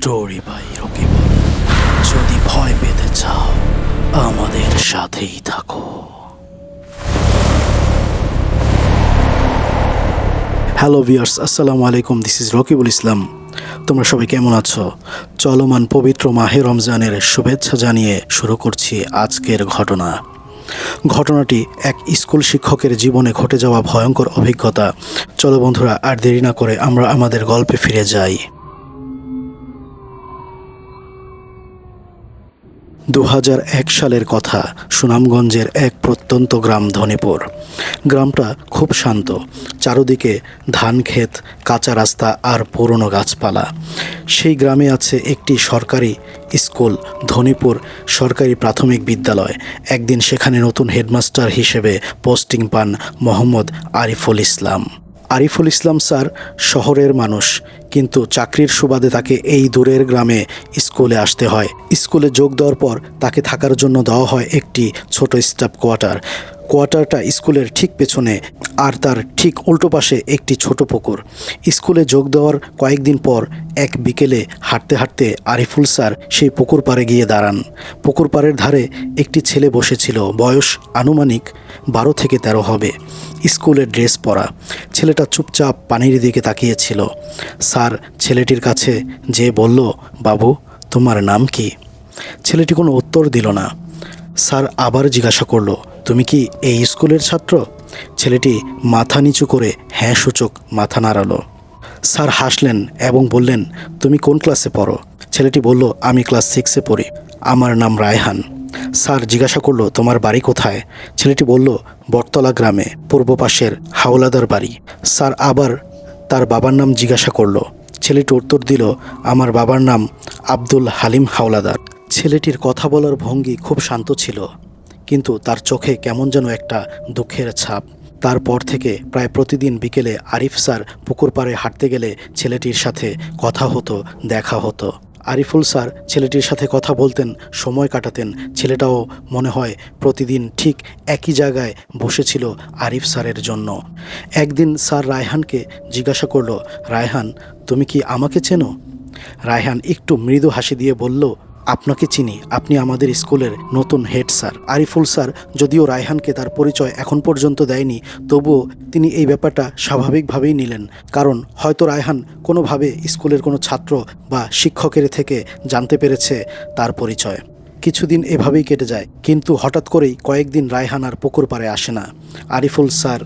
Story by Rakib. যদি ভয় পেতে চাও আমাদের সাথেই থাকো। হ্যালো ভিউয়ার্স, আসসালামু আলাইকুম। দিস ইজ রকিবুল ইসলাম। তোমরা সবাই কেমন আছো? চলমান পবিত্র মাহে রমজানের শুভেচ্ছা জানিয়ে শুরু করছি আজকের ঘটনাটি এক স্কুল শিক্ষকের জীবনে ঘটে যাওয়া ভয়ঙ্কর অভিজ্ঞতা। চলো বন্ধুরা, আর দেরি না করে আমরা আমাদের গল্পে ফিরে যাই। 2001 সালের কথা। সুনামগঞ্জের এক প্রত্যন্ত গ্রাম ধনীপুর। গ্রামটা খুব শান্ত, চারদিকে ধান ক্ষেত, কাঁচা রাস্তা আর পুরনো গাছপালা। সেই গ্রামে আছে একটি সরকারি স্কুল, ধনীপুর সরকারি প্রাথমিক বিদ্যালয়। একদিন সেখানে নতুন হেডমাস্টার হিসেবে পোস্টিং পান মোহাম্মদ আরিফুল ইসলাম। আরিফুল ইসলাম স্যার শহরের মানুষ, কিন্তু চাকরির সুবাদে তাকে এই দূরের গ্রামে স্কুলে আসতে হয়। স্কুলে যোগ দেওয়ার পর তাকে থাকার জন্য দেওয়া হয় একটি ছোট স্টাফ কোয়ার্টারটা স্কুলের ঠিক পেছনে, আর তার ঠিক উল্টো পাশে একটি ছোট পুকুর। স্কুলে যোগ দেওয়ার কয়েকদিন পর এক বিকেলে হাঁটতে হাঁটতে আরিফুল স্যার সেই পুকুর পাড়ে গিয়ে দাঁড়ান। পুকুর পাড়ের ধারে একটি ছেলে বসেছিল, বয়স আনুমানিক 12 থেকে 13 হবে, স্কুলের ড্রেস পরা। ছেলেটা চুপচাপ পানির দিকে তাকিয়েছিল। স্যার ছেলেটির কাছে যেয়ে বলল, বাবু, তোমার নাম কি? ছেলেটি কোনো উত্তর দিল না। স্যার আবার জিজ্ঞাসা করলো, তুমি কি এই স্কুলের ছাত্র? ছেলেটি মাথা নিচু করে হ্যাঁ সূচক মাথা নাড়ালো। স্যার হাসলেন এবং বললেন, তুমি কোন ক্লাসে পড়ো? ছেলেটি বলল, আমি ক্লাস 6-এ পড়ি। আমার নাম রায়হান। স্যার জিজ্ঞাসা করলো, তোমার বাড়ি কোথায়? ছেলেটি বলল, বটতলা গ্রামে, পূর্ব পাশের হাওলাদার বাড়ি। স্যার আবার তার বাবার নাম জিজ্ঞাসা করলো। ছেলেটি উত্তর দিল, আমার বাবার নাম আব্দুল হালিম হাওলাদার। ছেলেটির কথা বলার ভঙ্গি খুব শান্ত ছিল, কিন্তু তার চোখে কেমন যেন একটা দুঃখের ছাপ। তারপর থেকে প্রায় প্রতিদিন বিকেলে আরিফ স্যার পুকুর পাড়ে হাঁটতে গেলে ছেলেটির সাথে কথা হতো, দেখা হতো। আরিফুল স্যার ছেলেটির সাথে কথা বলতেন, সময় কাটাতেন। ছেলেটাও মনে হয় প্রতিদিন ঠিক একই জায়গায় বসেছিল আরিফ স্যারের জন্য। একদিন স্যার রায়হানকে জিজ্ঞাসা করলো, রায়হান, তুমি কি আমাকে চেনো? রায়হান একটু মৃদু হাসি দিয়ে বলল, আপনাকে চিনি, আপনি আমাদের স্কুলের নতুন হেড স্যার। আরিফুল স্যার যদিও রায়হানকে তার পরিচয় এখন পর্যন্ত দেয়নি, তবুও তিনি এই ব্যাপারটা স্বাভাবিকভাবেই নিলেন, কারণ হয়তো রায়হান কোনোভাবে স্কুলের কোনো ছাত্র বা শিক্ষকের থেকে জানতে পেরেছে তার পরিচয়। কিছুদিন এভাবেই কেটে যায়, কিন্তু হঠাৎ করেই কয়েকদিন রায়হান আর পুকুর পাড়ে আসে না। আরিফুল স্যার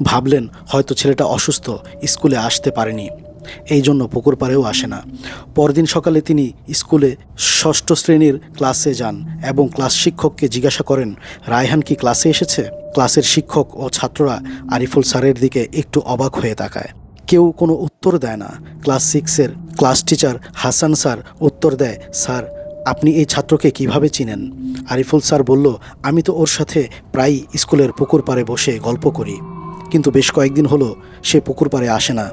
ভাবলেন হয়তো ছেলেটা অসুস্থ, স্কুলে আসতে পারেনি, এই জন্য পুকুর পাড়েও আসে না। পরদিন সকালে তিনি স্কুলে 6ষ্ঠ শ্রেণীর ক্লাসে যান এবং ক্লাস শিক্ষককে জিজ্ঞাসা করেন, রায়হান কি ক্লাসে এসেছে? ক্লাসের শিক্ষক ও ছাত্ররা আরিফুল স্যারের দিকে একটু অবাক হয়ে তাকায়। কেউ কোনো উত্তর দেয় না। ক্লাস 6-এর ক্লাস টিচার হাসান স্যার উত্তর দেয়, স্যার, আপনি এই ছাত্রকে কিভাবে চিনেন? আরিফুল স্যার বলল, আমি তো ওর সাথে প্রায়ই স্কুলের পুকুর পাড়ে বসে গল্প করি, কিন্তু বেশ কয়েকদিন হলো সে পুকুর পাড়ে আসে না,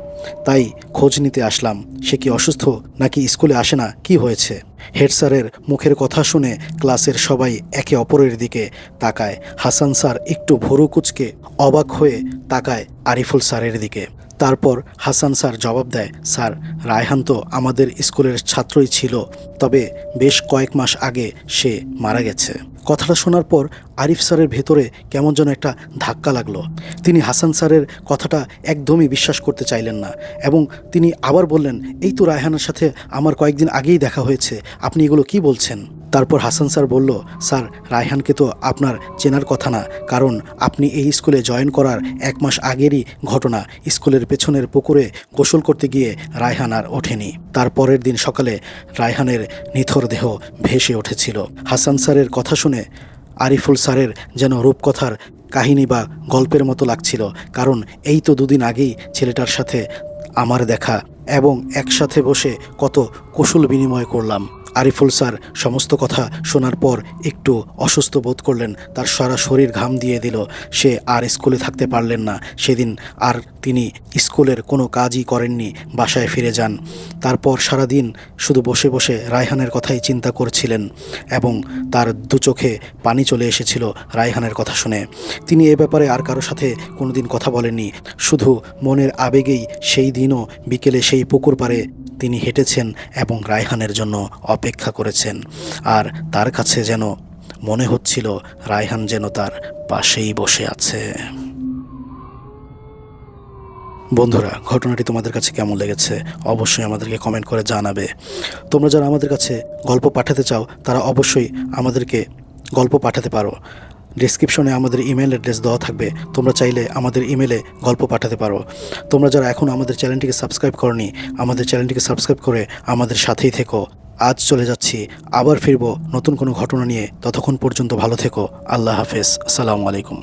তাই খোঁজ নিতে আসলাম। সে কি অসুস্থ নাকি স্কুলে আসে না, কি হয়েছে? হেড স্যারের মুখের কথা শুনে ক্লাসের সবাই একে অপরের দিকে তাকায়। হাসান স্যার একটু ভুরু কুঁচকে অবাক হয়ে তাকায় আরিফুল স্যারের দিকে। তারপর হাসান স্যার জবাব দেয়, স্যার, রায়হান তো আমাদের স্কুলের ছাত্রই ছিল, তবে বেশ কয়েক মাস আগে সে মারা গেছে। কথাটা শোনার পর আরিফ স্যারের ভেতরে কেমন যেন একটা ধাক্কা লাগলো। তিনি হাসান স্যারের কথাটা একদমই বিশ্বাস করতে চাইলেন না এবং তিনি আবার বললেন, এই তো রায়হানের সাথে আমার কয়েকদিন আগেই দেখা হয়েছে, আপনি এগুলো কি বলছেন? তারপর হাসান স্যার বলল, স্যার, রায়হানকে তো আপনার চেনার কথা না, কারণ আপনি এই স্কুলে জয়েন করার 1 মাস আগেরই ঘটনা। স্কুলের পেছনের পুকুরে গোসল করতে গিয়ে রায়হান আর ওঠেনি। তারপরের দিন সকালে রায়হানের নিথর দেহ ভেসে উঠেছিল। হাসান স্যারের কথা শুনে আরিফুল স্যারের যেন রূপকথার কাহিনী বা গল্পের মতো লাগছিল, কারণ এই তো 2 দিন আগেই ছেলেটার সাথে আমার দেখা এবং একসাথে বসে কত কুশল বিনিময় করলাম। আরিফুল স্যার সমস্ত কথা শোনার পর একটু অসুস্থ বোধ করলেন, তার সারা শরীর ঘাম দিয়ে দিল। সে আর স্কুলে থাকতে পারলেন না। সেদিন আর তিনি স্কুলের কোনো কাজই করেননি, বাসায় ফিরে যান। তারপর সারাদিন শুধু বসে বসে রায়হানের কথাই চিন্তা করছিলেন এবং তার 2 চোখে পানি চলে এসেছিল রায়হানের কথা শুনে। তিনি এ ব্যাপারে আর কারো সাথে কোনোদিন কথা বলেননি, শুধু মনের আবেগেই সেই দিনও বিকেলে সেই পুকুর পাড়ে তিনি হেঁটেছেন এবং রায়হানের জন্য অপেক্ষা করেছেন। আর তার কাছে যেন মনে হচ্ছিল রায়হান যেন তার পাশেই বসে আছে। বন্ধুরা, ঘটনাটি তোমাদের কাছে কেমন লেগেছে অবশ্যই আমাদেরকে কমেন্ট করে জানাবে। তোমরা যারা আমাদের কাছে গল্প পাঠাতে চাও তারা অবশ্যই আমাদেরকে গল্প পাঠাতে পারো। ডেসক্রিপশনে আমাদের ইমেল অ্যাড্রেস দেওয়া থাকবে, তোমরা চাইলে আমাদের ইমেলে গল্প পাঠাতে পারো। তোমরা যারা এখন আমাদের চ্যানেলটিকে সাবস্ক্রাইব করনি, আমাদের চ্যানেলটিকে সাবস্ক্রাইব করে আমাদের সাথেই থেকো। আজ চলে যাচ্ছি, আবার ফিরবো নতুন কোনো ঘটনা নিয়ে। ততক্ষণ পর্যন্ত ভালো থেকো। আল্লাহ হাফেজ। আসসালামু আলাইকুম।